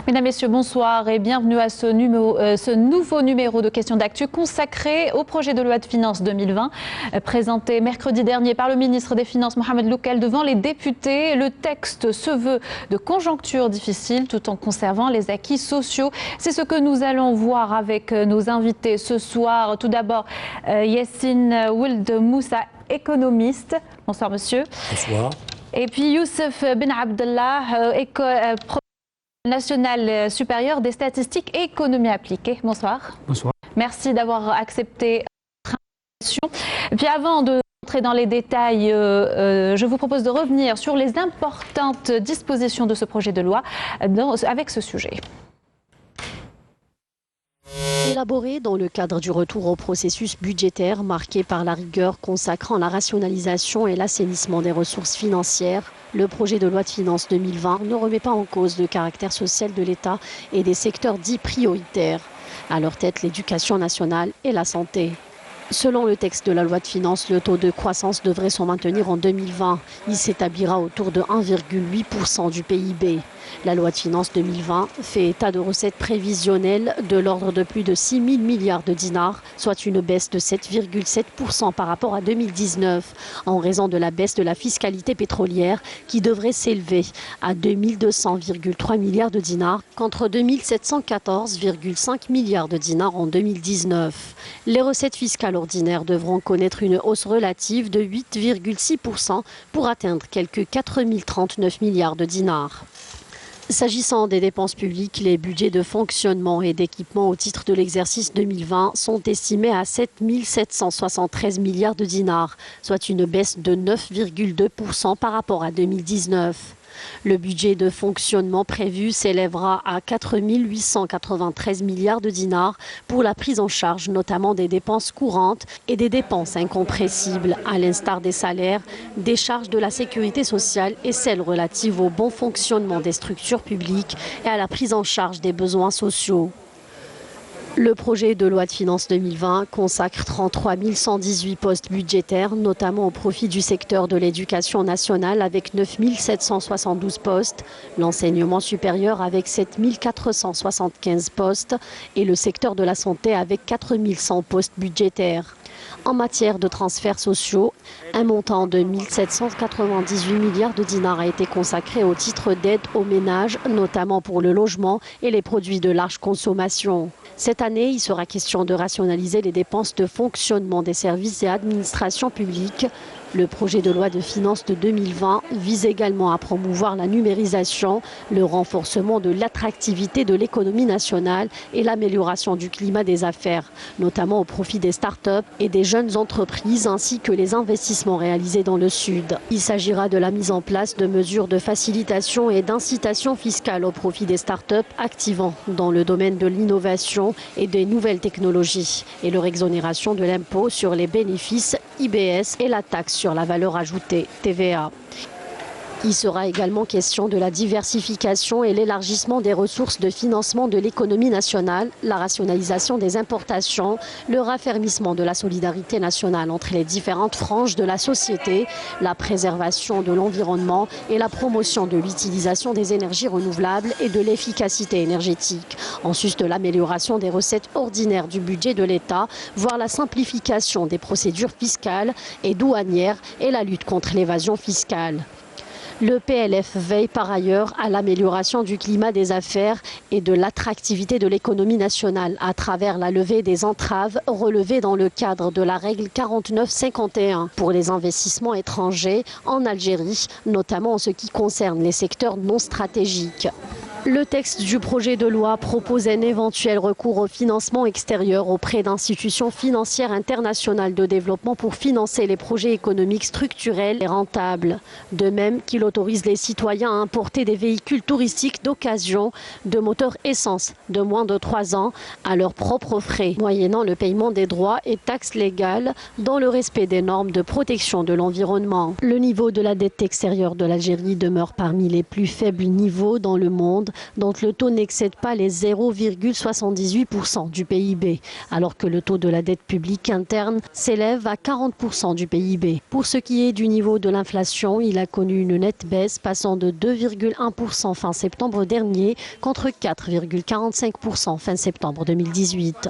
Mesdames, Messieurs, bonsoir et bienvenue à ce nouveau numéro de Questions d'actu consacré au projet de loi de finances 2020 présenté mercredi dernier par le ministre des Finances Mohamed Loukel devant les députés. Le texte se veut de conjoncture difficile tout en conservant les acquis sociaux. C'est ce que nous allons voir avec nos invités ce soir. Tout d'abord, Yassine Ould Moussa, économiste. Bonsoir monsieur. Bonsoir. Et puis Youssef Ben Abdallah, national supérieur des statistiques et économie appliquée. Bonsoir. Bonsoir. Merci d'avoir accepté notre invitation. Puis avant de entrer dans les détails, je vous propose de revenir sur les importantes dispositions de ce projet de loi avec ce sujet. Élaboré dans le cadre du retour au processus budgétaire marqué par la rigueur consacrant la rationalisation et l'assainissement des ressources financières, le projet de loi de finances 2020 ne remet pas en cause le caractère social de l'État et des secteurs dits prioritaires, à leur tête l'éducation nationale et la santé. Selon le texte de la loi de finances, le taux de croissance devrait se maintenir en 2020. Il s'établira autour de 1,8% du PIB. La loi de finances 2020 fait état de recettes prévisionnelles de l'ordre de plus de 6 000 milliards de dinars, soit une baisse de 7,7% par rapport à 2019, en raison de la baisse de la fiscalité pétrolière qui devrait s'élever à 2 200,3 milliards de dinars contre 2 714,5 milliards de dinars en 2019. Les recettes fiscales ordinaires devront connaître une hausse relative de 8,6% pour atteindre quelques 4 039 milliards de dinars. S'agissant des dépenses publiques, les budgets de fonctionnement et d'équipement au titre de l'exercice 2020 sont estimés à 7 773 milliards de dinars, soit une baisse de 9,2% par rapport à 2019. Le budget de fonctionnement prévu s'élèvera à 4 893 milliards de dinars pour la prise en charge notamment des dépenses courantes et des dépenses incompressibles, à l'instar des salaires, des charges de la sécurité sociale et celles relatives au bon fonctionnement des structures publiques et à la prise en charge des besoins sociaux. Le projet de loi de finances 2020 consacre 33 118 postes budgétaires, notamment au profit du secteur de l'éducation nationale avec 9 772 postes, l'enseignement supérieur avec 7 475 postes et le secteur de la santé avec 4 100 postes budgétaires. En matière de transferts sociaux, un montant de 1 798 milliards de dinars a été consacré au titre d'aide aux ménages, notamment pour le logement et les produits de large consommation. Cette année, il sera question de rationaliser les dépenses de fonctionnement des services et administrations publiques. Le projet de loi de finances de 2020 vise également à promouvoir la numérisation, le renforcement de l'attractivité de l'économie nationale et l'amélioration du climat des affaires, notamment au profit des start-up et des jeunes entreprises ainsi que les investissements réalisés dans le Sud. Il s'agira de la mise en place de mesures de facilitation et d'incitation fiscale au profit des start-up activant dans le domaine de l'innovation et des nouvelles technologies et leur exonération de l'impôt sur les bénéfices IBS et la taxe sur la valeur ajoutée, TVA. Il sera également question de la diversification et l'élargissement des ressources de financement de l'économie nationale, la rationalisation des importations, le raffermissement de la solidarité nationale entre les différentes franges de la société, la préservation de l'environnement et la promotion de l'utilisation des énergies renouvelables et de l'efficacité énergétique, en sus de l'amélioration des recettes ordinaires du budget de l'État, voire la simplification des procédures fiscales et douanières et la lutte contre l'évasion fiscale. Le PLF veille par ailleurs à l'amélioration du climat des affaires et de l'attractivité de l'économie nationale à travers la levée des entraves relevées dans le cadre de la règle 49-51 pour les investissements étrangers en Algérie, notamment en ce qui concerne les secteurs non stratégiques. Le texte du projet de loi propose un éventuel recours au financement extérieur auprès d'institutions financières internationales de développement pour financer les projets économiques structurels et rentables. De même qu'il autorise les citoyens à importer des véhicules touristiques d'occasion de moteur essence de moins de 3 ans à leurs propres frais, moyennant le paiement des droits et taxes légales dans le respect des normes de protection de l'environnement. Le niveau de la dette extérieure de l'Algérie demeure parmi les plus faibles niveaux dans le monde dont le taux n'excède pas les 0,78% du PIB, alors que le taux de la dette publique interne s'élève à 40% du PIB. Pour ce qui est du niveau de l'inflation, il a connu une nette baisse, passant de 2,1% fin septembre dernier contre 4,45% fin septembre 2018.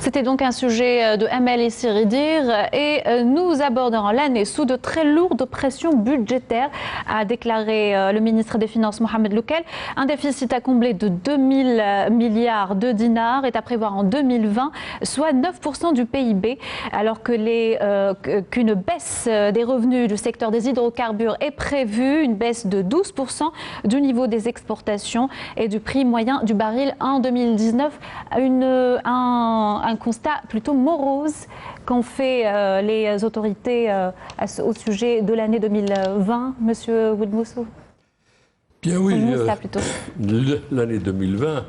C'était donc un sujet de Amel et Siridir et nous aborderons l'année sous de très lourdes pressions budgétaires, a déclaré le ministre des Finances Mohamed Loukel. Un déficit à combler de 2000 milliards de dinars est à prévoir en 2020, soit 9% du PIB, alors que qu'une baisse des revenus du secteur des hydrocarbures est prévue, une baisse de 12% du niveau des exportations et du prix moyen du baril en 2019. Un constat plutôt morose qu'ont fait les autorités au sujet de l'année 2020, Monsieur Oued-Moussou. Bien oui, l'année 2020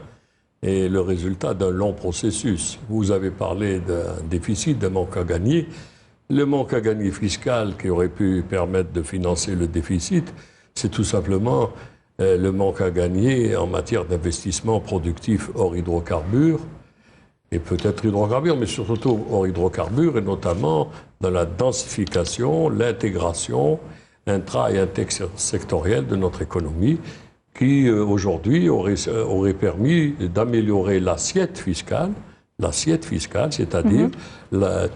est le résultat d'un long processus. Vous avez parlé d'un déficit, d'un manque à gagner. Le manque à gagner fiscal qui aurait pu permettre de financer le déficit, c'est tout simplement le manque à gagner en matière d'investissement productif hors hydrocarbures, et peut-être hydrocarbures, mais surtout hors hydrocarbures, et notamment dans la densification, l'intégration intra- et intersectorielle de notre économie, qui aujourd'hui aurait permis d'améliorer l'assiette fiscale, c'est-à-dire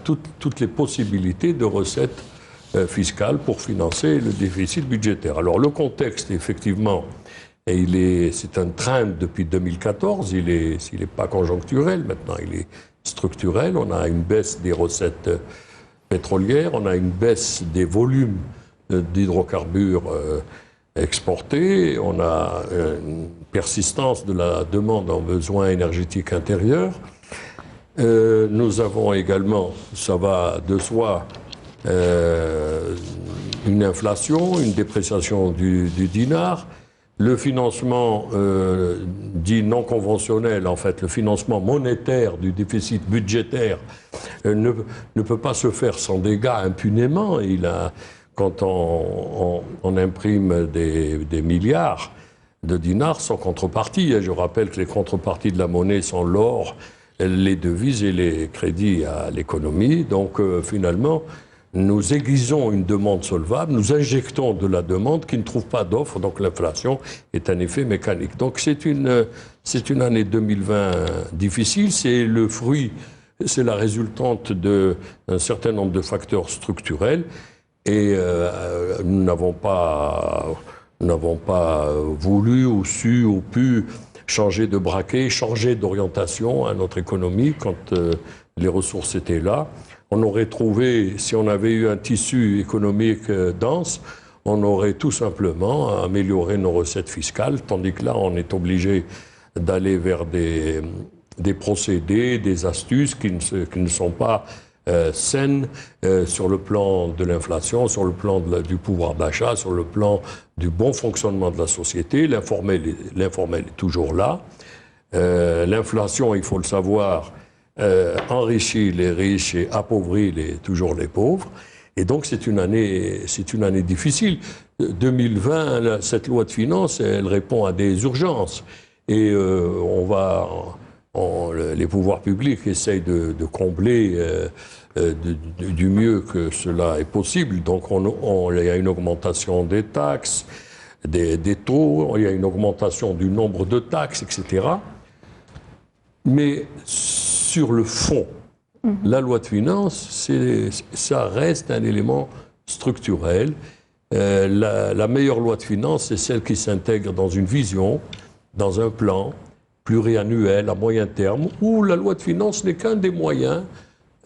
toutes les possibilités de recettes fiscales pour financer le déficit budgétaire. Alors le contexte, effectivement, c'est un trend depuis 2014, il est pas conjoncturel maintenant, il est structurel. On a une baisse des recettes pétrolières, on a une baisse des volumes d'hydrocarbures exportés, on a une persistance de la demande en besoins énergétiques intérieurs. Nous avons également, ça va de soi, une inflation, une dépréciation du dinar. Le financement dit non conventionnel, en fait, le financement monétaire du déficit budgétaire ne peut pas se faire sans dégâts impunément. Quand on imprime des milliards de dinars sans contrepartie, et je rappelle que les contreparties de la monnaie sont l'or, les devises et les crédits à l'économie. Donc finalement, nous aiguisons une demande solvable, nous injectons de la demande qui ne trouve pas d'offre, donc l'inflation est un effet mécanique. Donc c'est une année 2020 difficile, c'est le fruit, c'est la résultante d'un certain nombre de facteurs structurels, et nous n'avons pas voulu ou su ou pu changer de braquet, changer d'orientation à notre économie quand les ressources étaient là. On aurait trouvé, si on avait eu un tissu économique dense, on aurait tout simplement amélioré nos recettes fiscales, tandis que là, on est obligé d'aller vers des procédés, des astuces qui ne sont pas saines sur le plan de l'inflation, sur le plan du pouvoir d'achat, sur le plan du bon fonctionnement de la société. L'informel est toujours là. L'inflation, il faut le savoir, enrichit les riches et appauvrit toujours les pauvres. Et donc c'est une année difficile. 2020, cette loi de finances, elle répond à des urgences. Et les pouvoirs publics essayent de combler du mieux que cela est possible. Donc il y a une augmentation des taxes, des taux, il y a une augmentation du nombre de taxes, etc. Mais sur le fond, la loi de finances, ça reste un élément structurel. La meilleure loi de finances, c'est celle qui s'intègre dans une vision, dans un plan pluriannuel à moyen terme, où la loi de finances n'est qu'un des moyens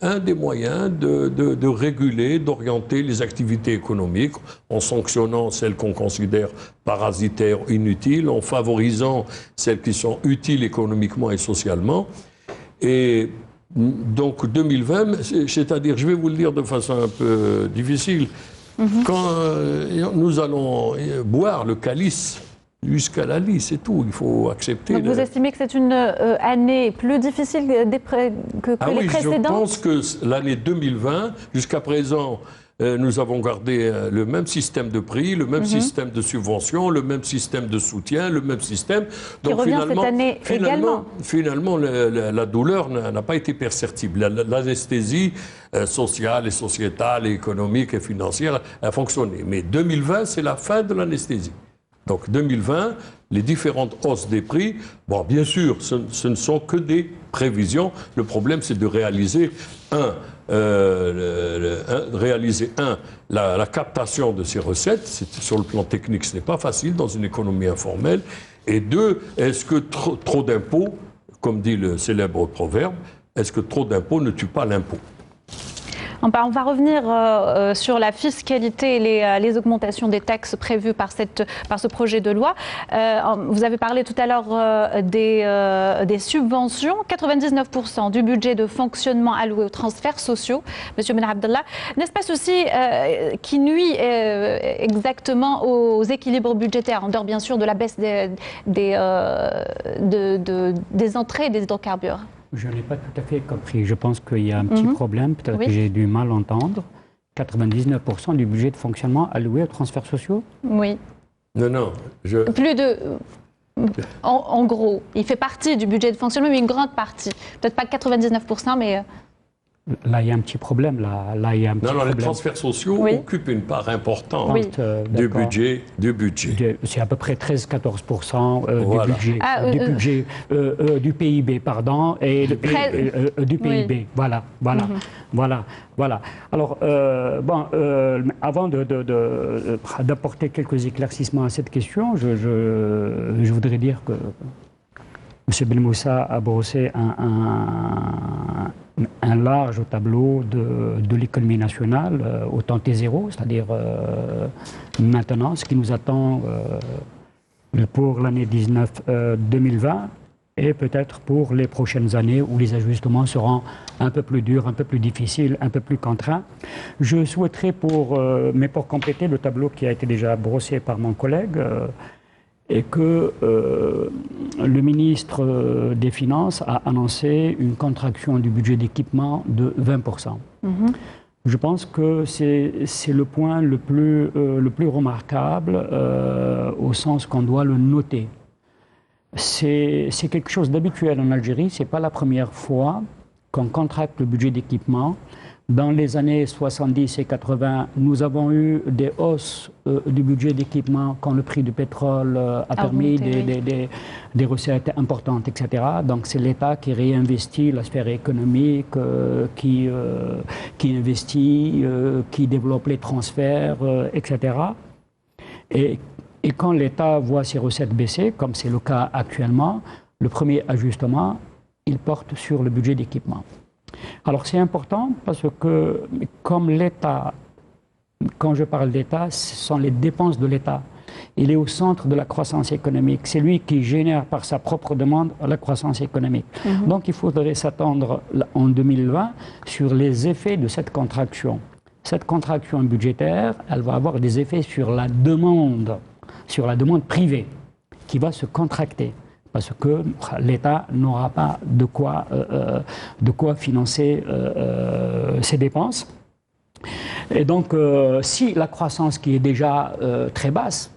de réguler, d'orienter les activités économiques en sanctionnant celles qu'on considère parasitaires, inutiles, en favorisant celles qui sont utiles économiquement et socialement. Et donc 2020, c'est-à-dire, je vais vous le dire de façon un peu difficile, quand nous allons boire le calice jusqu'à la lie, c'est tout, il faut accepter. Donc vous estimez que c'est une année plus difficile que les précédentes ? Je pense que l'année 2020, jusqu'à présent, nous avons gardé le même système de prix, le même système de subvention, le même système de soutien, le même système. Donc qui revient cette année également. Finalement, la douleur n'a pas été perceptible. L'anesthésie sociale et sociétale et économique et financière a fonctionné. Mais 2020, c'est la fin de l'anesthésie. Donc 2020, les différentes hausses des prix, bon, bien sûr, ce ne sont que des prévisions. Le problème, c'est de réaliser la captation de ces recettes. Sur le plan technique, ce n'est pas facile dans une économie informelle. Et deux, est-ce que trop d'impôts, comme dit le célèbre proverbe, est-ce que trop d'impôts ne tue pas l'impôt ? On va revenir sur la fiscalité et les augmentations des taxes prévues par ce projet de loi. Vous avez parlé tout à l'heure des subventions. 99% du budget de fonctionnement alloué aux transferts sociaux, M. Ben Abdallah. N'est-ce pas ceci qui nuit exactement aux équilibres budgétaires, en dehors bien sûr de la baisse des entrées des hydrocarbures ? Je n'ai pas tout à fait compris. Je pense qu'il y a un petit problème, peut-être que j'ai dû mal entendre. 99% du budget de fonctionnement alloué aux transferts sociaux ? Oui. Non. Plus de... En gros, il fait partie du budget de fonctionnement, mais une grande partie. Peut-être pas 99%, mais... Là, il y a un petit problème. Là, il y a un petit problème. Les transferts sociaux occupent une part importante du budget. C'est à peu près 13-14% du budget, du PIB, pardon, et du PIB. Voilà. Alors, avant d'apporter quelques éclaircissements à cette question, je voudrais dire que M. Belmoussa a brossé un large tableau de l'économie nationale au temps T0, c'est-à-dire maintenant, ce qui nous attend pour l'année 2020 et peut-être pour les prochaines années où les ajustements seront un peu plus durs, un peu plus difficiles, un peu plus contraints. Je souhaiterais, pour compléter le tableau qui a été déjà brossé par mon collègue, et que le ministre des Finances a annoncé une contraction du budget d'équipement de 20%. Je pense que c'est le point le plus remarquable au sens qu'on doit le noter. C'est quelque chose d'habituel en Algérie, ce n'est pas la première fois qu'on contracte le budget d'équipement. Dans les années 70 et 80, nous avons eu des hausses du budget d'équipement quand le prix du pétrole a permis des recettes importantes, etc. Donc c'est l'État qui réinvestit la sphère économique, qui investit, qui développe les transferts, etc. Et quand l'État voit ses recettes baisser, comme c'est le cas actuellement, le premier ajustement, il porte sur le budget d'équipement. Alors c'est important parce que comme l'État, quand je parle d'État, ce sont les dépenses de l'État. Il est au centre de la croissance économique. C'est lui qui génère par sa propre demande la croissance économique. Donc il faudrait s'attendre en 2020 sur les effets de cette contraction. Cette contraction budgétaire, elle va avoir des effets sur la demande privée qui va se contracter. Parce que l'État n'aura pas de quoi financer ses dépenses. Et donc, si la croissance qui est déjà très basse,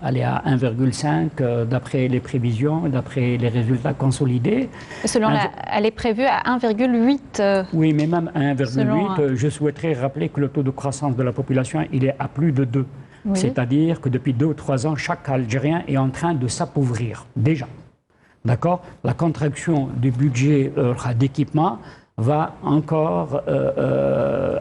elle est à 1,5 d'après les prévisions, d'après les résultats consolidés. Elle est prévue à 1,8. Oui, mais même à 1,8, je souhaiterais rappeler que le taux de croissance de la population, il est à plus de 2. Oui. C'est-à-dire que depuis 2 ou 3 ans, chaque Algérien est en train de s'appauvrir, déjà. D'accord ? La contraction du budget d'équipement va encore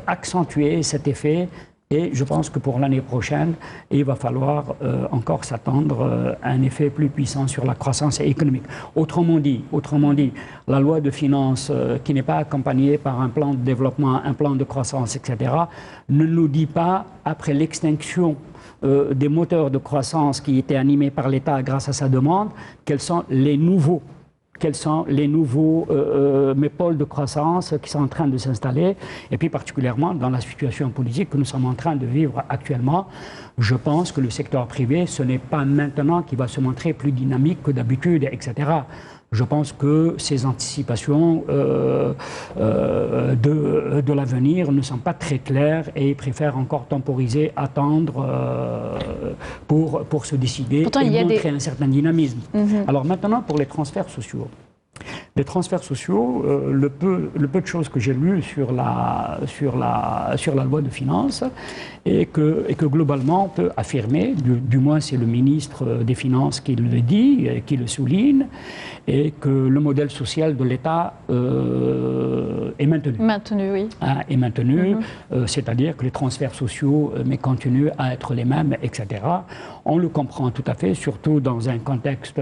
accentuer cet effet et je pense que pour l'année prochaine, il va falloir encore s'attendre à un effet plus puissant sur la croissance économique. Autrement dit, la loi de finances qui n'est pas accompagnée par un plan de développement, un plan de croissance, etc., ne nous dit pas, après l'extinction des moteurs de croissance qui étaient animés par l'État grâce à sa demande, quels sont les nouveaux pôles de croissance qui sont en train de s'installer, et puis particulièrement dans la situation politique que nous sommes en train de vivre actuellement. Je pense que le secteur privé, ce n'est pas maintenant qu'il va se montrer plus dynamique que d'habitude, etc. Je pense que ces anticipations de l'avenir ne sont pas très claires et ils préfèrent encore temporiser, attendre pour se décider et montrer un certain dynamisme. Alors maintenant, pour les transferts sociaux. Les transferts sociaux, le peu de choses que j'ai lues sur la loi de finances et que globalement on peut affirmer, du moins c'est le ministre des Finances qui le dit, qui le souligne, et que le modèle social de l'État est maintenu. Maintenu, oui. Est maintenu, c'est-à-dire que les transferts sociaux continuent à être les mêmes, etc. On le comprend tout à fait, surtout dans un contexte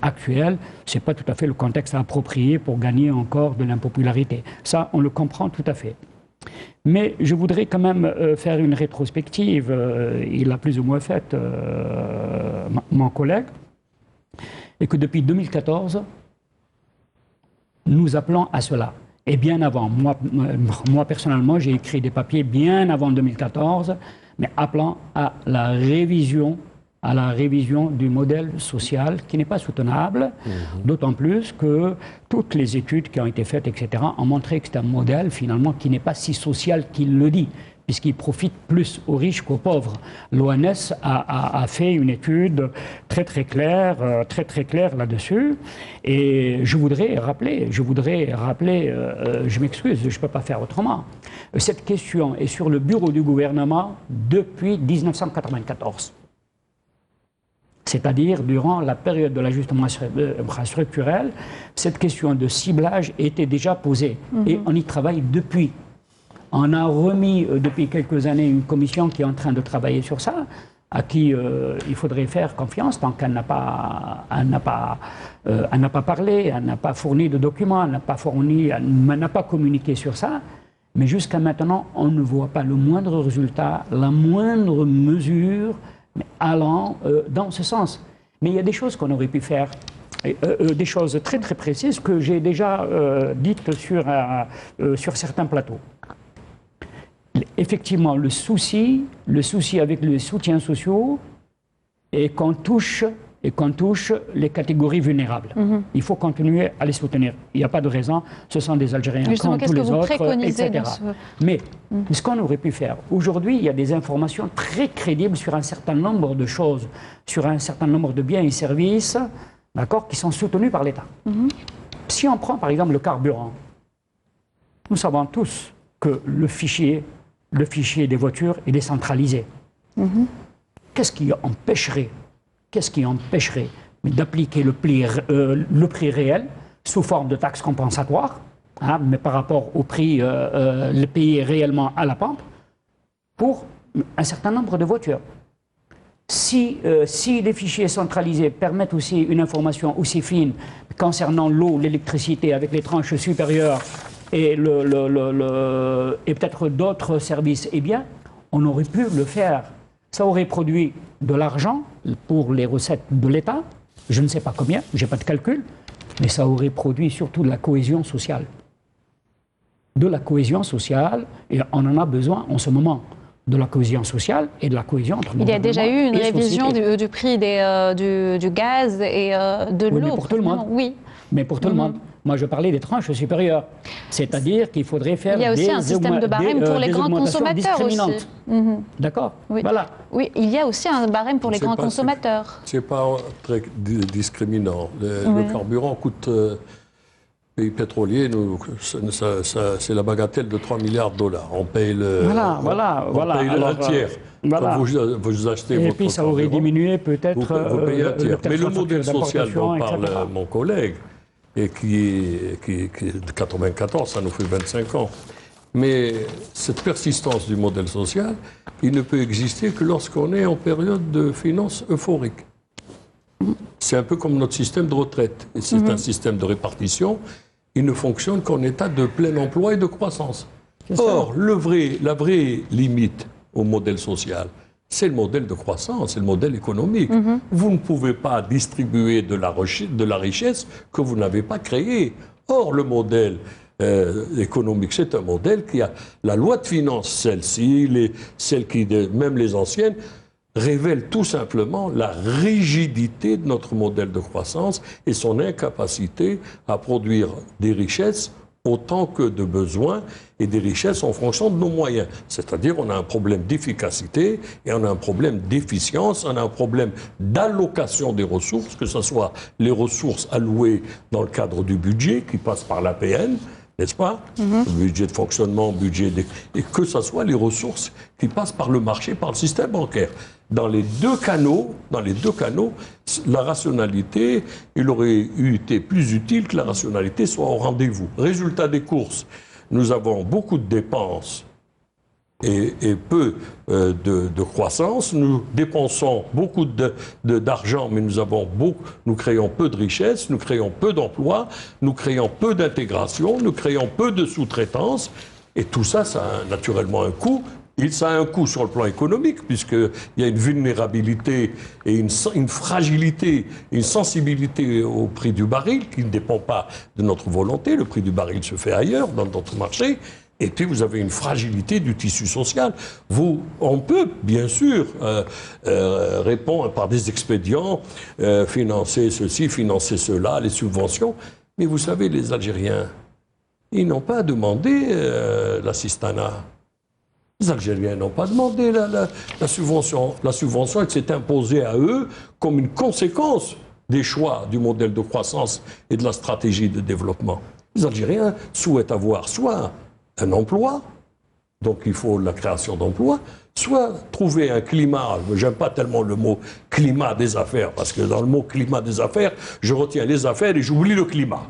actuel. Ce n'est pas tout à fait le contexte approprié pour gagner encore de l'impopularité. Ça, on le comprend tout à fait. Mais je voudrais quand même faire une rétrospective. Il l'a plus ou moins faite, mon collègue. Et que depuis 2014, nous appelons à cela. Et bien avant, moi personnellement, j'ai écrit des papiers bien avant 2014, mais appelant à la révision du modèle social qui n'est pas soutenable, d'autant plus que toutes les études qui ont été faites, etc., ont montré que c'est un modèle finalement qui n'est pas si social qu'il le dit, puisqu'il profite plus aux riches qu'aux pauvres. L'ONS a fait une étude très claire là-dessus, et je voudrais rappeler, je m'excuse, je ne peux pas faire autrement. Cette question est sur le bureau du gouvernement depuis 1994. C'est-à-dire, durant la période de l'ajustement structurel, cette question de ciblage était déjà posée. Et on y travaille depuis. On a remis depuis quelques années une commission qui est en train de travailler sur ça, à qui il faudrait faire confiance tant qu'elle n'a pas parlé, elle n'a pas fourni de documents, elle n'a pas communiqué sur ça. Mais jusqu'à maintenant, on ne voit pas le moindre résultat, la moindre mesure allant dans ce sens. Mais il y a des choses qu'on aurait pu faire, des choses très précises que j'ai déjà dites sur certains plateaux. Effectivement, le souci avec les soutiens sociaux est qu'on touche les catégories vulnérables. Il faut continuer à les soutenir. Il n'y a pas de raison. Ce sont des Algériens justement, comme tous les autres, etc. Mais ce qu'on aurait pu faire, aujourd'hui, il y a des informations très crédibles sur un certain nombre de choses, sur un certain nombre de biens et services, d'accord, qui sont soutenus par l'État. Si on prend par exemple le carburant, nous savons tous que le fichier des voitures est décentralisé. Qu'est-ce qui empêcherait d'appliquer le prix réel sous forme de taxes compensatoires, mais par rapport au prix le payé réellement à la pompe, pour un certain nombre de voitures. Si les fichiers centralisés permettent aussi une information aussi fine concernant l'eau, l'électricité avec les tranches supérieures et peut-être d'autres services, eh bien, on aurait pu le faire. Ça aurait produit de l'argent pour les recettes de l'État, je ne sais pas combien, je n'ai pas de calcul, mais ça aurait produit surtout de la cohésion sociale. De la cohésion sociale, et on en a besoin en ce moment, de la cohésion sociale et de la cohésion entre il y a déjà eu une révision du prix du gaz et de l'eau. Mais pour tout le monde. Oui. Mais pour tout le monde. Moi, je parlais des tranches supérieures. C'est-à-dire qu'il faudrait faire il y a aussi un système de barème pour les grands consommateurs aussi. D'accord. Oui. Voilà. Oui, il y a aussi un barème pour les grands consommateurs. C'est pas très discriminant. Le carburant coûte... pays pétrolier, c'est la bagatelle de 3 milliards de dollars. On paye le un tiers. Voilà. Quand vous achetez et votre puis ça aurait diminué peut-être... Vous payez un tiers. Mais le modèle social dont parle mon collègue, et qui est de 94, ça nous fait 25 ans. Mais cette persistance du modèle social, il ne peut exister que lorsqu'on est en période de finances euphoriques. C'est un peu comme notre système de retraite. C'est un système de répartition. Il ne fonctionne qu'en état de plein emploi et de croissance. Or, la vraie limite au modèle social, c'est le modèle de croissance, c'est le modèle économique. Vous ne pouvez pas distribuer de la richesse que vous n'avez pas créée. Or, le modèle économique, c'est un modèle qui a la loi de finances, celle-ci, même les anciennes, révèle tout simplement la rigidité de notre modèle de croissance et son incapacité à produire des richesses autant que de besoins et des richesses en fonction de nos moyens. C'est-à-dire on a un problème d'efficacité et on a un problème d'efficience, on a un problème d'allocation des ressources, que ce soit les ressources allouées dans le cadre du budget qui passe par l'APN, n'est-ce pas? Budget de fonctionnement, et que ce soit les ressources qui passent par le marché, par le système bancaire. Dans les deux canaux, la rationalité, il aurait été plus utile que la rationalité soit au rendez-vous. Résultat des courses, nous avons beaucoup de dépenses et peu de croissance. Nous dépensons beaucoup d'argent, mais nous créons peu de richesses, nous créons peu d'emplois, nous créons peu d'intégration, nous créons peu de sous-traitance. Et tout ça, ça a naturellement un coût. Ça a un coût sur le plan économique, puisqu'il y a une vulnérabilité et une fragilité, une sensibilité au prix du baril qui ne dépend pas de notre volonté. Le prix du baril se fait ailleurs, dans notre marché. Et puis vous avez une fragilité du tissu social. On peut, bien sûr, répondre par des expédients, financer ceci, financer cela, les subventions. Mais vous savez, les Algériens, ils n'ont pas demandé l'assistanat. Les Algériens n'ont pas demandé la subvention. La subvention, elle s'est imposée à eux comme une conséquence des choix du modèle de croissance et de la stratégie de développement. Les Algériens souhaitent avoir soit un emploi, donc il faut la création d'emplois, soit trouver un climat, j'aime pas tellement le mot climat des affaires, parce que dans le mot climat des affaires, je retiens les affaires et j'oublie le climat.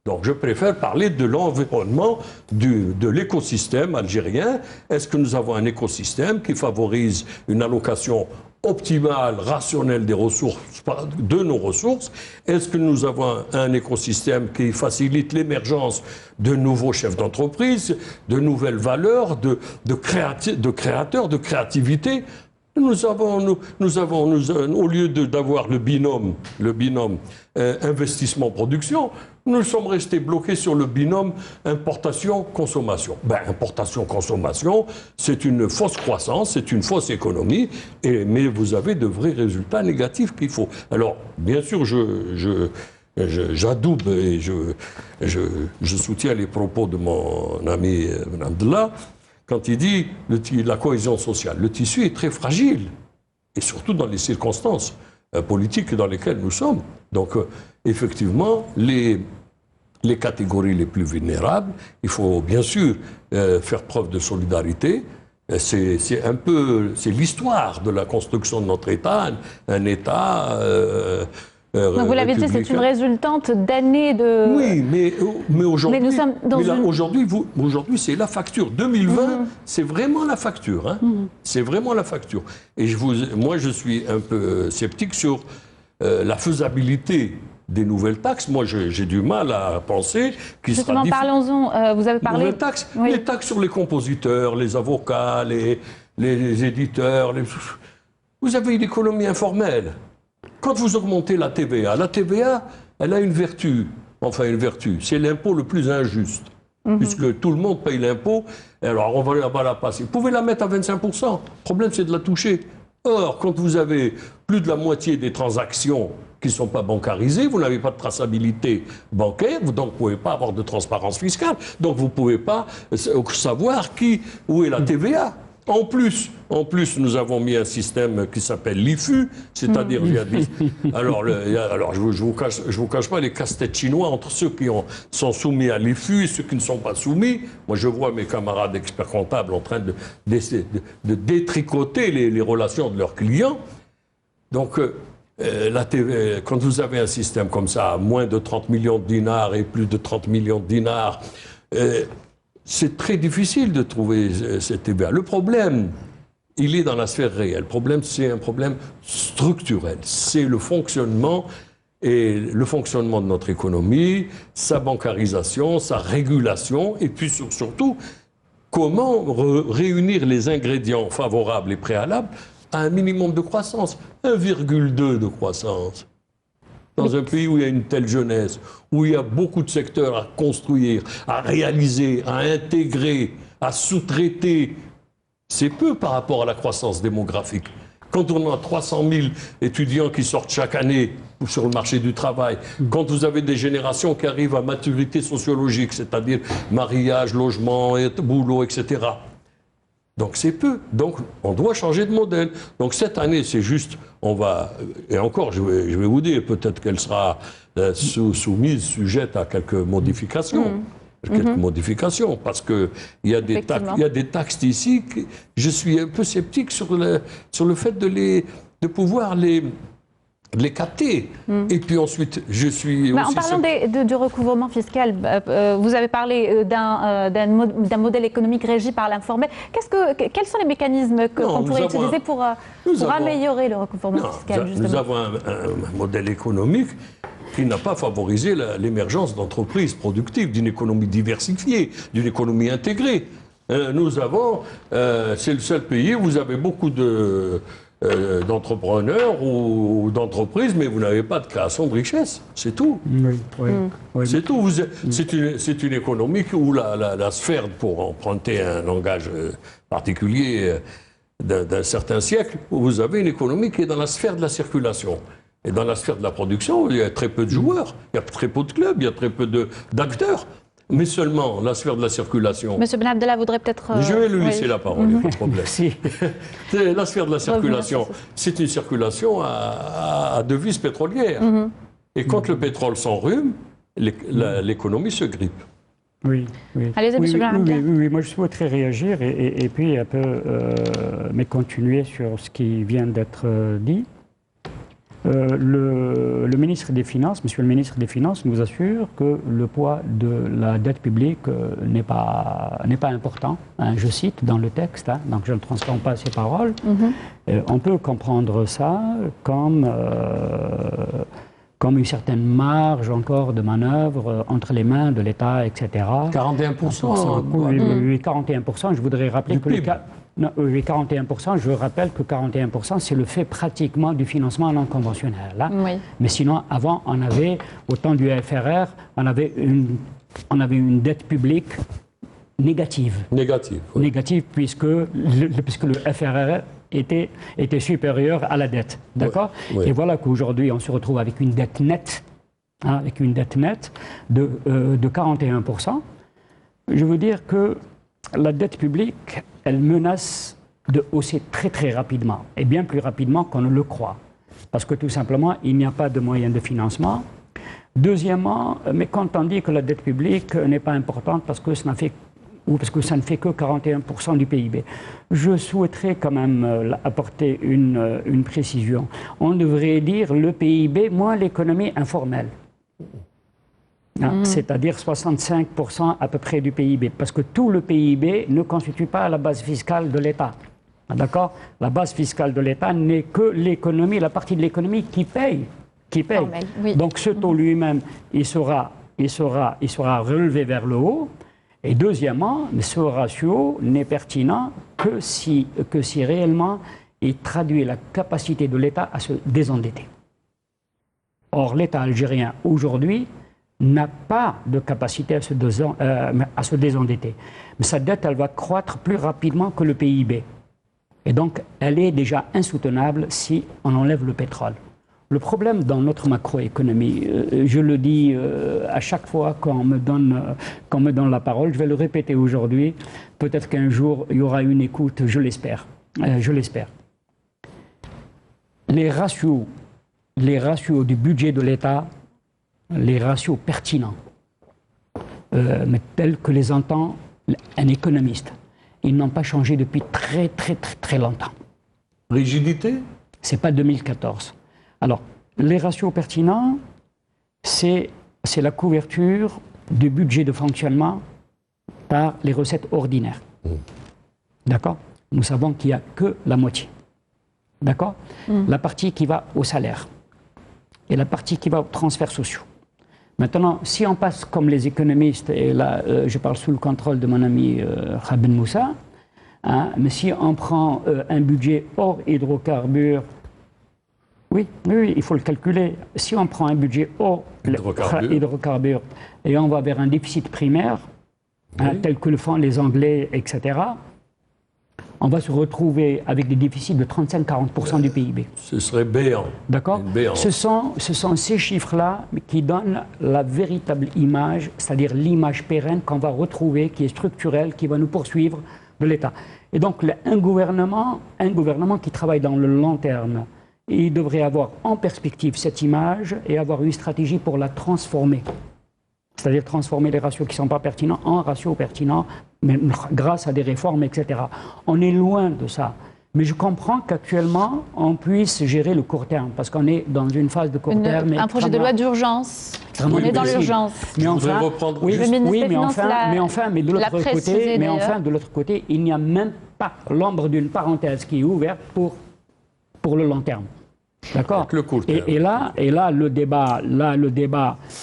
Donc je préfère parler de l'environnement, de l'écosystème algérien. Est-ce que nous avons un écosystème qui favorise une allocation optimale, rationnelle des ressources, de nos ressources? Est-ce que nous avons un écosystème qui facilite l'émergence de nouveaux chefs d'entreprise, de nouvelles valeurs, de créateurs, de créativité? Nous avons, au lieu d'avoir le binôme investissement-production, nous sommes restés bloqués sur le binôme importation-consommation. Importation-consommation, c'est une fausse croissance, c'est une fausse économie, mais vous avez de vrais résultats négatifs qu'il faut. Alors, bien sûr, j'adoube et je soutiens les propos de mon ami Abdallah, quand il dit la cohésion sociale. Le tissu est très fragile, et surtout dans les circonstances politiques dans lesquelles nous sommes. Donc, effectivement, les catégories les plus vulnérables, il faut bien sûr faire preuve de solidarité. C'est l'histoire de la construction de notre État, un État... Donc vous l'avez dit, c'est une résultante d'années de... Oui, mais aujourd'hui, c'est la facture. 2020, c'est vraiment la facture. Hein. C'est vraiment la facture. Et moi, je suis un peu sceptique sur la faisabilité des nouvelles taxes. Moi, j'ai du mal à penser qu'il sera difficile. Justement, parlons-en. Vous avez parlé... Nouvelles taxes, oui. Les taxes sur les compositeurs, les avocats, les éditeurs. Vous avez une économie informelle. Quand vous augmentez la TVA, elle a une vertu. Enfin, une vertu. C'est l'impôt le plus injuste. Puisque tout le monde paye l'impôt. Alors, on va la passer. Vous pouvez la mettre à 25%. Le problème, c'est de la toucher. Or, quand vous avez plus de la moitié des transactions qui ne sont pas bancarisées, vous n'avez pas de traçabilité bancaire, donc vous ne pouvez pas avoir de transparence fiscale. Donc, vous ne pouvez pas savoir où est la TVA. En plus, nous avons mis un système qui s'appelle l'IFU, c'est-à-dire, alors je vous cache pas les casse-têtes chinois entre ceux qui sont soumis à l'IFU et ceux qui ne sont pas soumis. Moi, je vois mes camarades experts comptables en train de détricoter les relations de leurs clients. Donc, quand vous avez un système comme ça, moins de 30 millions de dinars et plus de 30 millions de dinars, c'est très difficile de trouver cette TVA. Le problème, il est dans la sphère réelle. Le problème, c'est un problème structurel. C'est le fonctionnement de notre économie, sa bancarisation, sa régulation, et puis surtout, comment réunir les ingrédients favorables et préalables à un minimum de croissance. 1,2 de croissance. Dans un pays où il y a une telle jeunesse, où il y a beaucoup de secteurs à construire, à réaliser, à intégrer, à sous-traiter, c'est peu par rapport à la croissance démographique. quand on a 300 000 étudiants qui sortent chaque année sur le marché du travail, quand vous avez des générations qui arrivent à maturité sociologique, c'est-à-dire mariage, logement, boulot, etc. Donc c'est peu. Donc on doit changer de modèle. Donc cette année, c'est juste, on va... Et encore, je vais vous dire, peut-être qu'elle sera soumise, sujette à quelques modifications. Quelques modifications, parce qu'il y a des taxes ici, je suis un peu sceptique sur le fait de pouvoir les capter. Et puis ensuite, je suis aussi... En parlant du recouvrement fiscal, vous avez parlé d'un modèle économique régi par l'informel. Quels sont les mécanismes qu'on pourrait utiliser pour améliorer le recouvrement fiscal, justement? Nous avons un modèle économique qui n'a pas favorisé l'émergence d'entreprises productives, d'une économie diversifiée, d'une économie intégrée. Nous avons, c'est le seul pays où vous avez beaucoup d'entrepreneurs ou d'entreprises, mais vous n'avez pas de création de richesse. C'est tout. Oui. C'est tout. C'est une économie où la sphère, pour emprunter un langage particulier d'un certain siècle, où vous avez une économie qui est dans la sphère de la circulation. Et dans la sphère de la production, il y a très peu de joueurs, il y a très peu de clubs, il y a très peu d'acteurs. Mais seulement la sphère de la circulation. Monsieur Ben Abdallah voudrait peut-être... Je vais lui laisser la parole, il n'y a pas de problème. Merci. La sphère de la circulation, c'est une circulation à devise pétrolière. Et quand le pétrole s'enrhume, l'économie se grippe. Oui. Allez-y, monsieur Ben Abdallah. Oui, moi je souhaiterais réagir et puis un peu mais continuer sur ce qui vient d'être dit. Le ministre des Finances, monsieur le ministre des Finances, nous assure que le poids de la dette publique n'est pas important. Hein, je cite dans le texte, donc je ne transforme pas ses paroles. On peut comprendre ça comme une certaine marge encore de manœuvre entre les mains de l'État, etc. 41%. Oui, 41%. Je voudrais rappeler que 41%, je rappelle que 41%, c'est le fait pratiquement du financement non conventionnel. Hein. Oui. Mais sinon, avant, on avait, au temps du FRR, on avait une dette publique négative. Négative, puisque le FRR était supérieur à la dette. D'accord ? Et voilà qu'aujourd'hui, on se retrouve avec une dette nette, de 41%. Je veux dire que la dette publique, elle menace de hausser très très rapidement, et bien plus rapidement qu'on ne le croit. Parce que tout simplement, il n'y a pas de moyens de financement. Deuxièmement, mais quand on dit que la dette publique n'est pas importante parce que ça ne fait que 41% du PIB, je souhaiterais quand même apporter une précision. On devrait dire le PIB moins l'économie informelle. C'est-à-dire 65% à peu près du PIB, parce que tout le PIB ne constitue pas la base fiscale de l'État. D'accord ? La base fiscale de l'État n'est que l'économie, la partie de l'économie qui paye. Oui. Donc ce taux lui-même, il sera relevé vers le haut. Et deuxièmement, ce ratio n'est pertinent que si réellement il traduit la capacité de l'État à se désendetter. Or, l'État algérien aujourd'hui n'a pas de capacité à se désendetter. Mais sa dette, elle va croître plus rapidement que le PIB. Et donc, elle est déjà insoutenable si on enlève le pétrole. Le problème dans notre macroéconomie, je le dis à chaque fois qu'on me donne la parole, je vais le répéter aujourd'hui, peut-être qu'un jour, il y aura une écoute, je l'espère. Les ratios du budget de l'État, les ratios pertinents, mais tels que les entend un économiste, ils n'ont pas changé depuis très, très, très, très longtemps. Rigidité ? Ce n'est pas 2014. Alors, les ratios pertinents, c'est la couverture du budget de fonctionnement par les recettes ordinaires. D'accord ? Nous savons qu'il n'y a que la moitié. D'accord ? La partie qui va au salaire et la partie qui va aux transferts sociaux. Maintenant, si on passe comme les économistes, et là je parle sous le contrôle de mon ami Khaben Moussa, mais si on prend un budget hors hydrocarbures, oui, il faut le calculer. Si on prend un budget hors hydrocarbures et on va vers un déficit primaire, tel que le font les Anglais, etc., on va se retrouver avec des déficits de 35-40% du PIB. Ce serait béant. D'accord ? Ce sont ces chiffres-là qui donnent la véritable image, c'est-à-dire l'image pérenne qu'on va retrouver, qui est structurelle, qui va nous poursuivre de l'État. Et donc, un gouvernement qui travaille dans le long terme, il devrait avoir en perspective cette image et avoir une stratégie pour la transformer. C'est-à-dire transformer les ratios qui ne sont pas pertinents en ratios pertinents, mais grâce à des réformes, etc. On est loin de ça. Mais je comprends qu'actuellement, on puisse gérer le court terme, parce qu'on est dans une phase de court terme. Un projet de loi d'urgence. On est dans l'urgence. Mais enfin, mais de l'autre côté, il n'y a même pas l'ombre d'une parenthèse qui est ouverte pour le long terme. D'accord. Et là, le débat,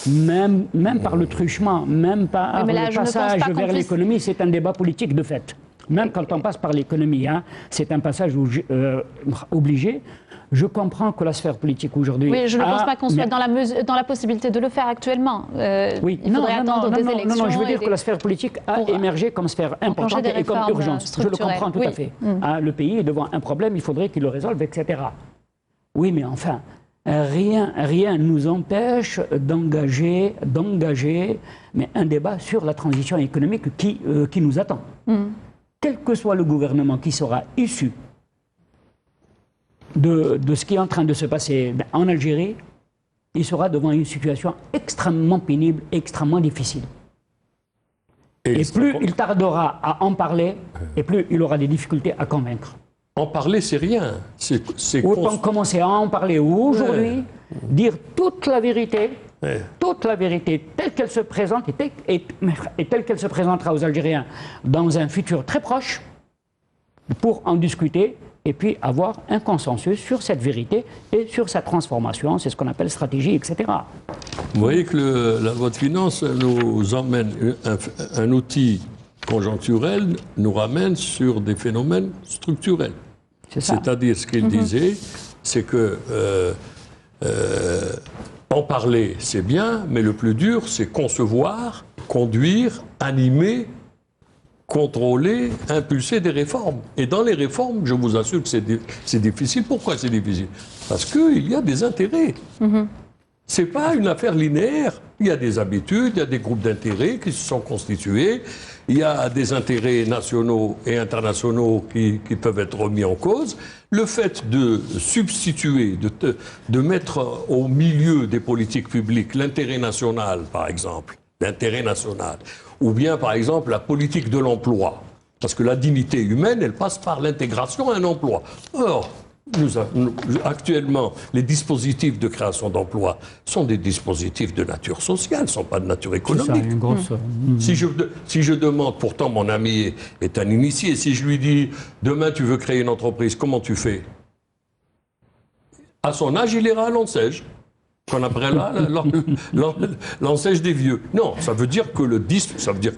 même par le truchement, même par le passage vers l'économie, c'est un débat politique de fait. Même quand on passe par l'économie, hein, c'est un passage obligé. Je comprends que la sphère politique aujourd'hui... Oui, je ne pense pas qu'on soit dans la possibilité de le faire actuellement. Oui, il faudrait attendre des élections. Non, je veux dire que la sphère politique a émergé comme sphère importante et comme urgence. Je le comprends tout à fait. Le pays est devant un problème, il faudrait qu'il le résolve, etc. Oui, mais enfin, rien ne nous empêche d'engager un débat sur la transition économique qui nous attend. Quel que soit le gouvernement qui sera issu de ce qui est en train de se passer en Algérie, il sera devant une situation extrêmement pénible, extrêmement difficile. Et plus il tardera à en parler, et plus il aura des difficultés à convaincre. En parler, c'est rien. Autant commencer à en parler aujourd'hui, dire toute la vérité telle qu'elle se présente et telle qu'elle se présentera aux Algériens dans un futur très proche, pour en discuter et puis avoir un consensus sur cette vérité et sur sa transformation, c'est ce qu'on appelle stratégie, etc. Vous voyez que la loi de finances nous emmène un outil conjoncturel, nous ramène sur des phénomènes structurels. C'est-à-dire, ce qu'il disait, c'est que en parler, c'est bien, mais le plus dur, c'est concevoir, conduire, animer, contrôler, impulser des réformes. Et dans les réformes, je vous assure que c'est difficile. Pourquoi c'est difficile? Parce qu'il y a des intérêts. C'est pas une affaire linéaire. Il y a des habitudes, il y a des groupes d'intérêts qui se sont constitués, il y a des intérêts nationaux et internationaux qui peuvent être remis en cause. Le fait de substituer, de mettre au milieu des politiques publiques l'intérêt national, par exemple, l'intérêt national, ou bien, par exemple, la politique de l'emploi, parce que la dignité humaine, elle passe par l'intégration à un emploi. Or, actuellement, les dispositifs de création d'emplois sont des dispositifs de nature sociale, ne sont pas de nature économique. C'est ça, une grosse... Si je demande, pourtant mon ami est un initié, si je lui dis « demain tu veux créer une entreprise, comment tu fais ?» À son âge, il ira à l'ANSEJ, qu'on appelle là l'ANSEJ des vieux. Non, ça veut dire que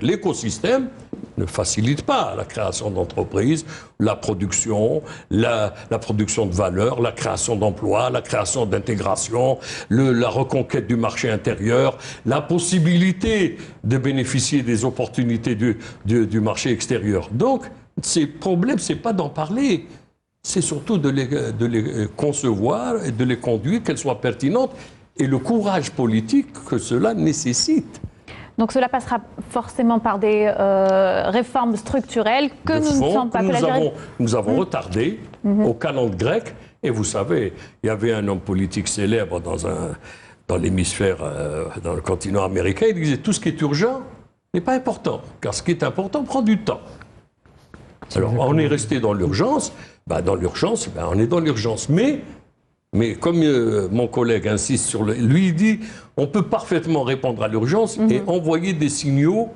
l'écosystème ne facilite pas la création d'entreprises, la production de valeur, la création d'emplois, la création d'intégration, la reconquête du marché intérieur, la possibilité de bénéficier des opportunités du marché extérieur. Donc, ces problèmes, c'est pas d'en parler, c'est surtout de les concevoir et de les conduire, qu'elles soient pertinentes, et le courage politique que cela nécessite. Donc cela passera forcément par des réformes structurelles que nous ne sommes pas... Nous avons retardé au calendrier grec. Et vous savez, il y avait un homme politique célèbre dans l'hémisphère, dans le continent américain, il disait tout ce qui est urgent n'est pas important, car ce qui est important prend du temps. Alors on est resté dans l'urgence, on est dans l'urgence. Mais comme mon collègue insiste sur lui, il dit on peut parfaitement répondre à l'urgence et envoyer des signaux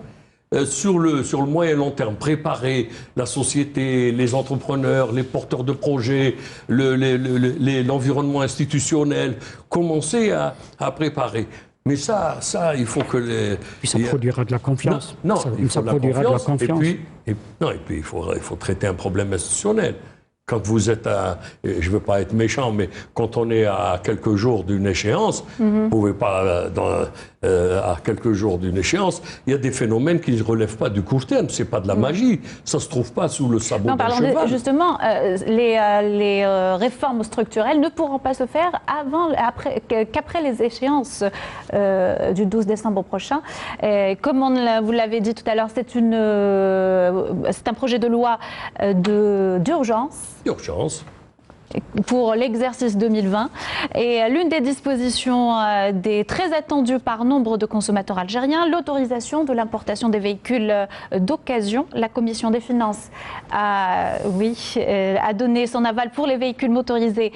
sur le moyen et long terme. Préparer la société, les entrepreneurs, les porteurs de projets, l'environnement institutionnel, commencer à préparer. Mais ça, il faut que les... Puis ça produira de la confiance. Non, il faut de la confiance. Et puis il faut traiter un problème institutionnel. quand vous êtes je ne veux pas être méchant, mais quand on est à quelques jours d'une échéance, vous ne pouvez pas, à quelques jours d'une échéance, il y a des phénomènes qui ne relèvent pas du court terme, ce n'est pas de la magie, ça ne se trouve pas sous le sabot d'un cheval. Justement, les réformes structurelles ne pourront pas se faire qu'après les échéances du 12 décembre prochain. Comme vous l'avez dit tout à l'heure, c'est un projet de loi d'urgence. Urgence. Pour l'exercice 2020. Et l'une des dispositions très attendues par nombre de consommateurs algériens, l'autorisation de l'importation des véhicules d'occasion. La Commission des finances a donné son aval pour les véhicules motorisés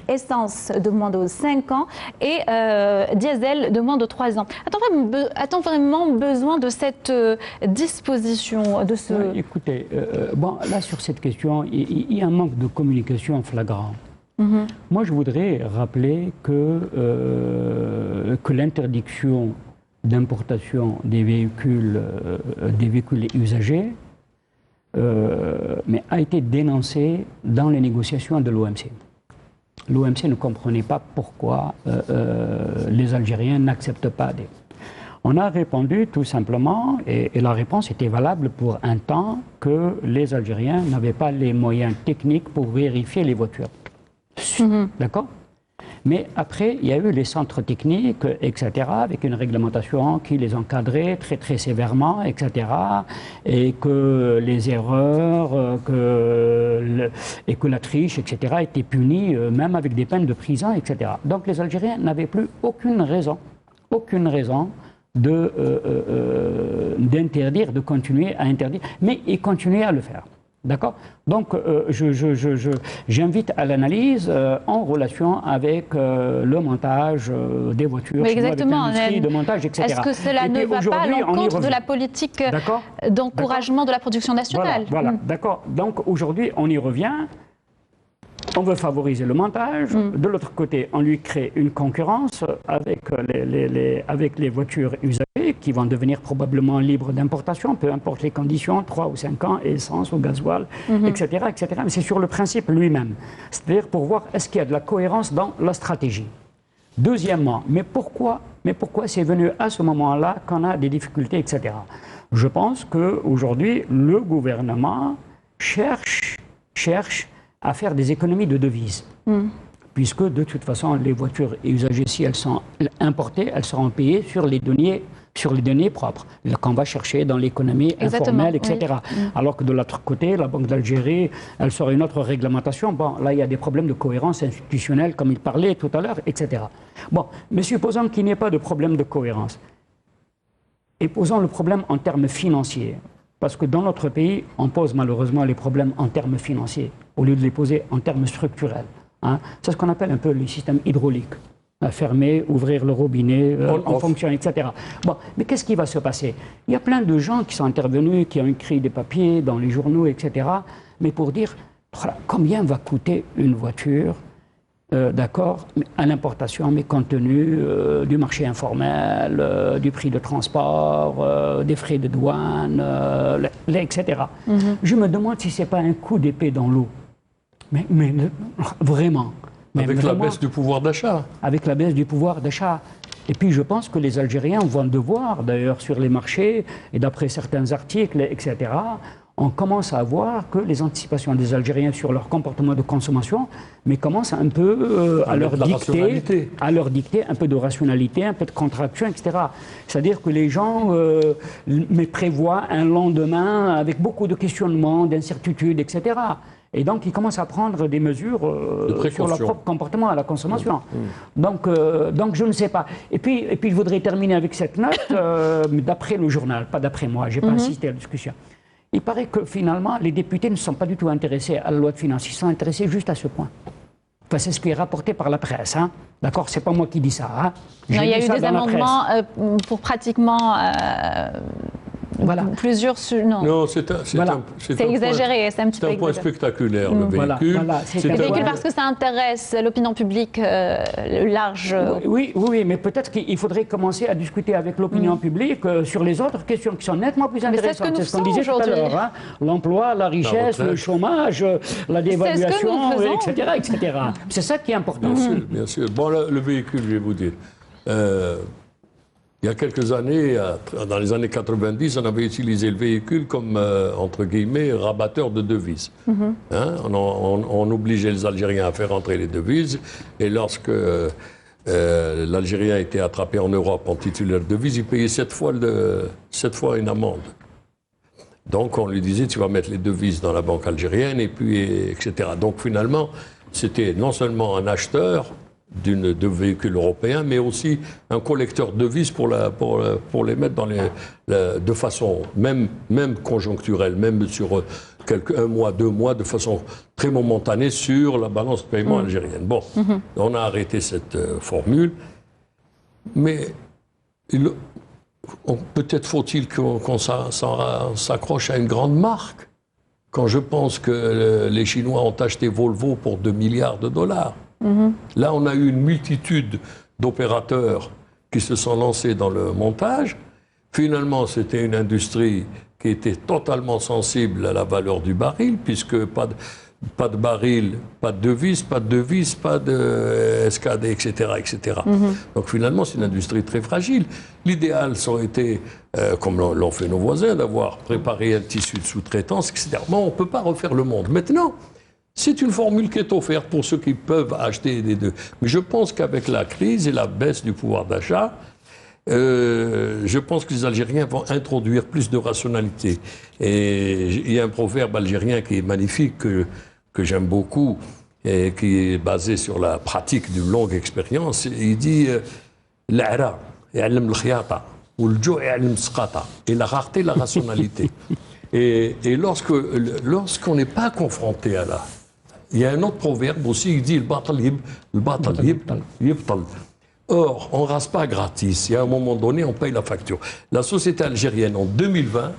essence de moins de 5 ans et diesel de moins de 3 ans. A-t-on vraiment besoin de cette disposition Écoutez, là sur cette question, il y a un manque de communication flagrant. Moi, je voudrais rappeler que l'interdiction d'importation des véhicules usagés a été dénoncée dans les négociations de l'OMC. L'OMC ne comprenait pas pourquoi les Algériens n'acceptent pas des... On a répondu tout simplement, et la réponse était valable pour un temps, que les Algériens n'avaient pas les moyens techniques pour vérifier les voitures. D'accord ? Mais après, il y a eu les centres techniques, etc., avec une réglementation qui les encadrait très très sévèrement, etc., et que les erreurs, et que la triche, etc., étaient punies, même avec des peines de prison, etc. Donc les Algériens n'avaient plus aucune raison d'interdire, de continuer à interdire, mais ils continuaient à le faire. D'accord ? Donc, j'invite à l'analyse en relation avec le montage des voitures, oui, exactement, avec l'industrie de montage, etc. Est-ce que cela ne va pas à l'encontre de la politique d'encouragement de la production nationale ? Voilà, d'accord. Donc, aujourd'hui, on y revient. On veut favoriser le montage. De l'autre côté, on lui crée une concurrence avec les voitures usagées qui vont devenir probablement libres d'importation, peu importe les conditions, 3 ou 5 ans, essence ou gasoil, etc., etc. Mais c'est sur le principe lui-même. C'est-à-dire pour voir est-ce qu'il y a de la cohérence dans la stratégie. Deuxièmement, mais pourquoi c'est venu à ce moment-là qu'on a des difficultés, etc. Je pense qu'aujourd'hui, le gouvernement cherche à faire des économies de devises. Puisque de toute façon, les voitures usagées, si elles sont importées, elles seront payées sur les deniers propres, qu'on va chercher dans l'économie informelle, etc. Oui. Alors que de l'autre côté, la Banque d'Algérie, elle sera une autre réglementation. Bon, là, il y a des problèmes de cohérence institutionnelle, comme il parlait tout à l'heure, etc. Bon, mais supposons qu'il n'y ait pas de problème de cohérence. Et posons le problème en termes financiers. Parce que dans notre pays, on pose malheureusement les problèmes en termes financiers, au lieu de les poser en termes structurels. C'est ce qu'on appelle un peu les systèmes hydrauliques. Fermer, ouvrir le robinet, en fonction, etc. Bon, mais qu'est-ce qui va se passer? Il y a plein de gens qui sont intervenus, qui ont écrit des papiers dans les journaux, etc. Mais pour dire, voilà, combien va coûter une voiture, d'accord, à l'importation, mais compte tenu du marché informel, du prix de transport, des frais de douane, etc. Je me demande si ce n'est pas un coup d'épée dans l'eau. Mais vraiment. Avec la baisse du pouvoir d'achat. Avec la baisse du pouvoir d'achat. Et puis je pense que les Algériens vont devoir, d'ailleurs, sur les marchés, et d'après certains articles, etc., on commence à voir que les anticipations des Algériens sur leur comportement de consommation, mais commencent un peu à leur dicter un peu de rationalité, un peu de contraction, etc. C'est-à-dire que les gens prévoient un lendemain avec beaucoup de questionnements, d'incertitudes, etc. Et donc, ils commencent à prendre des mesures sur leur propre comportement à la consommation. Donc, je ne sais pas. Et puis, je voudrais terminer avec cette note, d'après le journal, pas d'après moi, je n'ai pas assisté à la discussion. Il paraît que finalement, les députés ne sont pas du tout intéressés à la loi de finances, ils sont intéressés juste à ce point. Enfin, c'est ce qui est rapporté par la presse, hein. D'accord, c'est pas moi qui dis ça. Hein. Non, il y a eu des amendements pour pratiquement Voilà. Plusieurs... Non, c'est exagéré, c'est un petit peu point spectaculaire, le véhicule. Voilà, le véhicule parce que ça intéresse l'opinion publique large. Oui, mais peut-être qu'il faudrait commencer à discuter avec l'opinion publique sur les autres questions qui sont nettement plus intéressantes. C'est ce qu'on disait tout à l'heure. Hein. L'emploi, la richesse, le chômage, la dévaluation, etc. C'est ça qui est important. Bien sûr. Bon, le véhicule, je vais vous dire. Il y a quelques années, dans les années 90, on avait utilisé le véhicule comme, entre guillemets, rabatteur de devises. Hein? On obligeait les Algériens à faire entrer les devises, et lorsque l'Algérien était attrapé en Europe en titulaire de devises, il payait 7 fois une amende. Donc on lui disait, tu vas mettre les devises dans la banque algérienne, et puis, etc. Donc finalement, c'était non seulement un acheteur de véhicules européens, mais aussi un collecteur de devises pour les mettre dans de façon même conjoncturelle, même sur un mois, 2 mois, de façon très momentanée sur la balance de paiement algérienne. Bon, on a arrêté cette formule, mais peut-être faut-il qu'on s'accroche à une grande marque. Quand je pense que les Chinois ont acheté Volvo pour 2 milliards de dollars. Là, on a eu une multitude d'opérateurs qui se sont lancés dans le montage. Finalement, c'était une industrie qui était totalement sensible à la valeur du baril, puisque pas de baril, pas de devise, pas de SKD, etc. Donc finalement, c'est une industrie très fragile. L'idéal, ça aurait été, comme l'ont fait nos voisins, d'avoir préparé un tissu de sous-traitance, etc. Mais on ne peut pas refaire le monde. Maintenant, c'est une formule qui est offerte pour ceux qui peuvent acheter des deux. Mais je pense qu'avec la crise et la baisse du pouvoir d'achat, je pense que les Algériens vont introduire plus de rationalité. Et il y a un proverbe algérien qui est magnifique, que j'aime beaucoup, et qui est basé sur la pratique d'une longue expérience. Il dit « L'ara ya'lam al-khiyata, ou l'jo ya'lam al-sqata » et la rareté, la rationalité. Et lorsqu'on n'est pas confronté à la... Il y a un autre proverbe aussi, il dit « Al-batal yibtal ». Or, on ne rase pas gratis. Et à un moment donné, on paye la facture. La société algérienne, en 2020,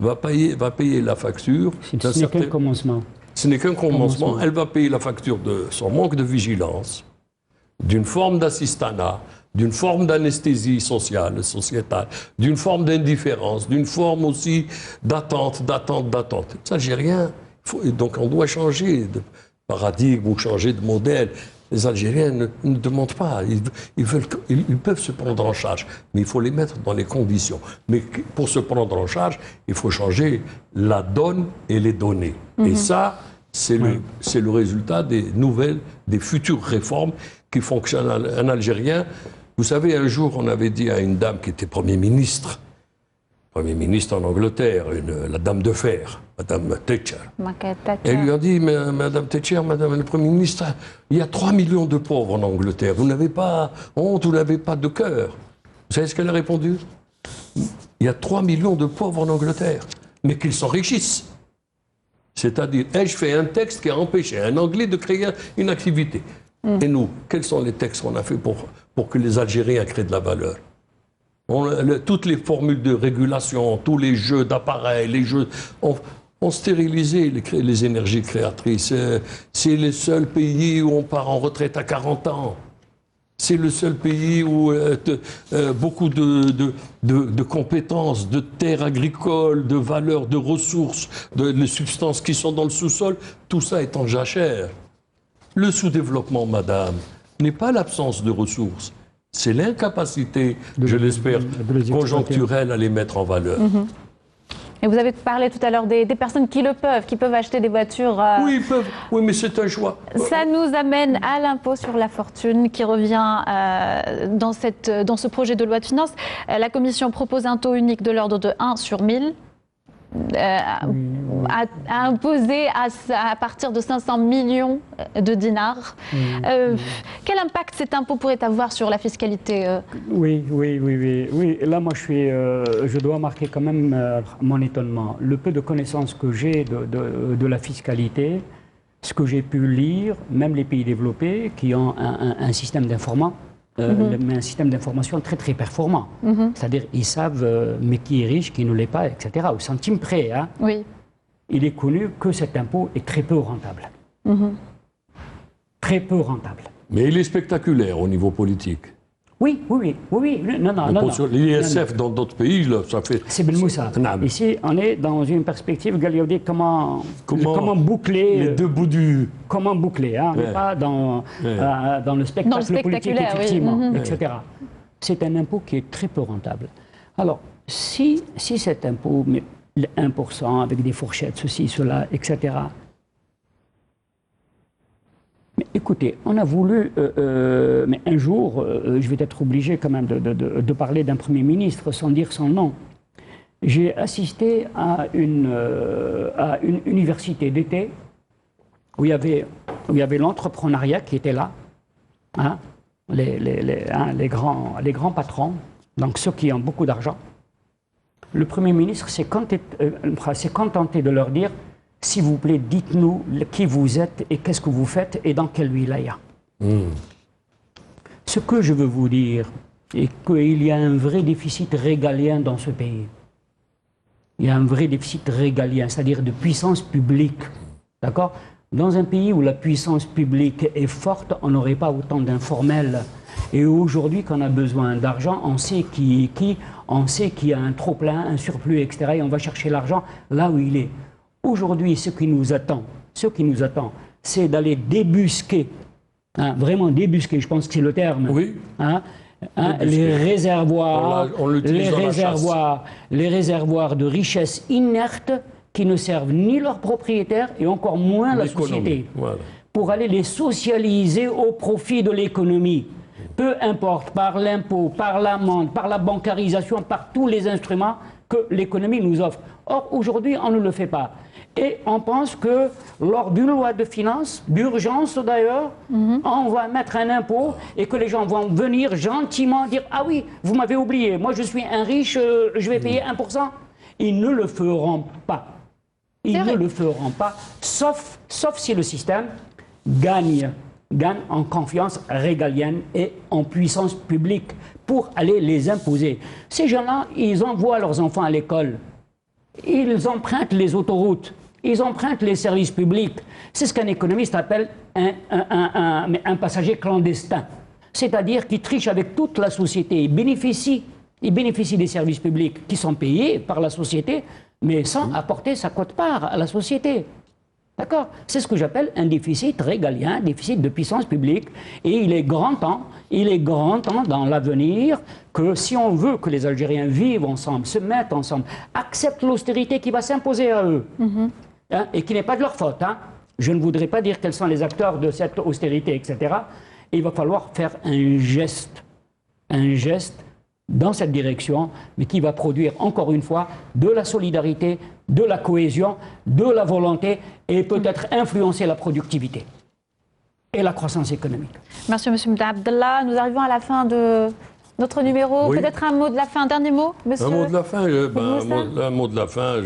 va payer la facture. Ce n'est qu'un commencement. Ce n'est qu'un commencement. Elle va payer la facture de son manque de vigilance, d'une forme d'assistanat, d'une forme d'anesthésie sociale, sociétale, d'une forme d'indifférence, d'une forme aussi d'attente. Les Algériens, donc on doit changer de paradigme ou changer de modèle. Les Algériens ne demandent pas, ils peuvent se prendre en charge, mais il faut les mettre dans les conditions. Mais pour se prendre en charge, il faut changer la donne et les données. Et ça, c'est le résultat des futures réformes qui fonctionnent. Un Algérien, vous savez, un jour, on avait dit à une dame qui était Premier ministre en Angleterre, la dame de fer, Madame Thatcher. Elle lui a dit, Madame Thatcher, Madame le Premier ministre, il y a 3 millions de pauvres en Angleterre. Vous n'avez pas honte, vous n'avez pas de cœur. Vous savez ce qu'elle a répondu? Il y a 3 millions de pauvres en Angleterre, mais qu'ils s'enrichissent. C'est-à-dire, ai-je fait un texte qui a empêché un Anglais de créer une activité? Et nous, quels sont les textes qu'on a fait pour que les Algériens créent de la valeur? Toutes les formules de régulation, tous les jeux d'appareils, les jeux ont stérilisé les énergies créatrices. C'est le seul pays où on part en retraite à 40 ans. C'est le seul pays où beaucoup de compétences, de terres agricoles, de valeurs, de ressources, de substances qui sont dans le sous-sol, tout ça est en jachère. Le sous-développement, madame, n'est pas l'absence de ressources. C'est l'incapacité, je l'espère, conjoncturelle à les mettre en valeur. Et vous avez parlé tout à l'heure des personnes qui peuvent acheter des voitures. Oui, ils peuvent. Oui, mais c'est un choix. Ça nous amène à l'impôt sur la fortune qui revient dans ce projet de loi de finances. La Commission propose un taux unique de l'ordre de 1 sur 1000. À imposer à partir de 500 millions de dinars. Quel impact cet impôt pourrait avoir sur la fiscalité Oui. Là, moi, je dois marquer quand même mon étonnement. Le peu de connaissances que j'ai de la fiscalité, ce que j'ai pu lire, même les pays développés qui ont un système d'informants mais un système d'information très très performant. C'est-à-dire ils savent mais qui est riche, qui ne l'est pas, etc. Au centime près. Hein. Oui. Il est connu que cet impôt est très peu rentable. Très peu rentable. Mais il est spectaculaire au niveau politique. Oui. Non. L'ISF dans d'autres pays, là, ça fait... C'est Belmoussa. Ici, on est dans une perspective, Galiaudi, comment boucler... Les deux bouts du... Comment boucler, hein, on n'est pas dans le spectacle politique, effectivement, etc. C'est un impôt qui est très peu rentable. Alors, si cet impôt, mais le 1%, avec des fourchettes, ceci, cela, etc., mais écoutez, on a voulu, mais un jour, je vais être obligé quand même de parler d'un Premier ministre sans dire son nom. J'ai assisté à une université d'été où il y avait l'entrepreneuriat qui était là, hein, les grands patrons, donc ceux qui ont beaucoup d'argent. Le Premier ministre s'est contenté de leur dire: s'il vous plaît, dites-nous qui vous êtes et qu'est-ce que vous faites et dans quelle wilaya. Ce que je veux vous dire est qu'il y a un vrai déficit régalien dans ce pays. Il y a un vrai déficit régalien, c'est-à-dire de puissance publique. D'accord ? Dans un pays où la puissance publique est forte, on n'aurait pas autant d'informels. Et aujourd'hui, quand on a besoin d'argent, on sait qui, on sait qu'il y a un trop-plein, un surplus, etc. Et on va chercher l'argent là où il est. Aujourd'hui, ce qui nous attend, c'est d'aller débusquer, hein, vraiment débusquer, je pense que c'est le terme, oui. Les réservoirs, les réservoirs de richesses inertes qui ne servent ni leurs propriétaires et encore moins la société, voilà. Pour aller les socialiser au profit de l'économie. Peu importe, par l'impôt, par l'amende, par la bancarisation, par tous les instruments que l'économie nous offre. Or, aujourd'hui, on ne le fait pas. Et on pense que lors d'une loi de finances, d'urgence d'ailleurs, on va mettre un impôt et que les gens vont venir gentiment dire: ah oui, vous m'avez oublié, moi je suis un riche, je vais payer 1%. Ils ne le feront pas. Ils ne le feront pas, sauf si le système gagne en confiance régalienne et en puissance publique pour aller les imposer. Ces gens-là, ils envoient leurs enfants à l'école. Ils empruntent les autoroutes, ils empruntent les services publics. C'est ce qu'un économiste appelle un passager clandestin. C'est-à-dire qu'il triche avec toute la société. Il bénéficie des services publics qui sont payés par la société, mais sans apporter sa quote-part à la société. D'accord ? C'est ce que j'appelle un déficit régalien, un déficit de puissance publique. Et il est grand temps dans l'avenir que si on veut que les Algériens vivent ensemble, se mettent ensemble, acceptent l'austérité qui va s'imposer à eux, hein, et qui n'est pas de leur faute. Hein. Je ne voudrais pas dire quels sont les acteurs de cette austérité, etc. Et il va falloir faire un geste dans cette direction, mais qui va produire, encore une fois, de la solidarité, de la cohésion, de la volonté et peut-être influencer la productivité et la croissance économique. Merci, M. Abdallah. Nous arrivons à la fin de notre numéro. Oui. Peut-être un mot de la fin, un dernier mot, monsieur? Un mot de la fin, un mot de la fin.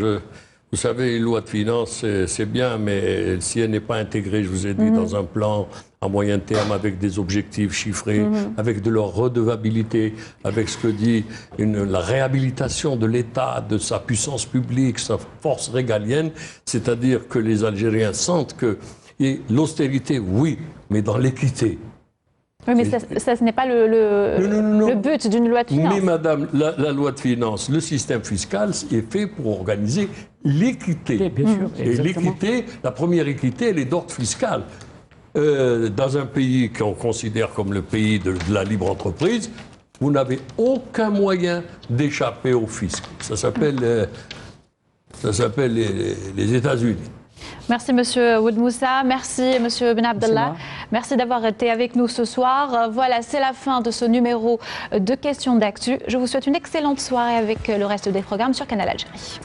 Vous savez, une loi de finances, c'est bien, mais si elle n'est pas intégrée, je vous ai dit, dans un plan à moyen terme, avec des objectifs chiffrés, avec de leur redevabilité, avec ce que dit la réhabilitation de l'État, de sa puissance publique, sa force régalienne, c'est-à-dire que les Algériens sentent que l'austérité, oui, mais dans l'équité. Oui, mais ça ce n'est pas le but d'une loi de finances. Mais madame, la loi de finances, le système fiscal est fait pour organiser l'équité. Bien sûr, et l'équité, la première équité, elle est d'ordre fiscal. Dans un pays qu'on considère comme le pays de la libre entreprise, vous n'avez aucun moyen d'échapper au fisc. Ça s'appelle les États-Unis. Merci Monsieur Ould Moussa, merci Monsieur Ben Abdallah, merci d'avoir été avec nous ce soir. Voilà, c'est la fin de ce numéro de Questions d'actu. Je vous souhaite une excellente soirée avec le reste des programmes sur Canal Algérie.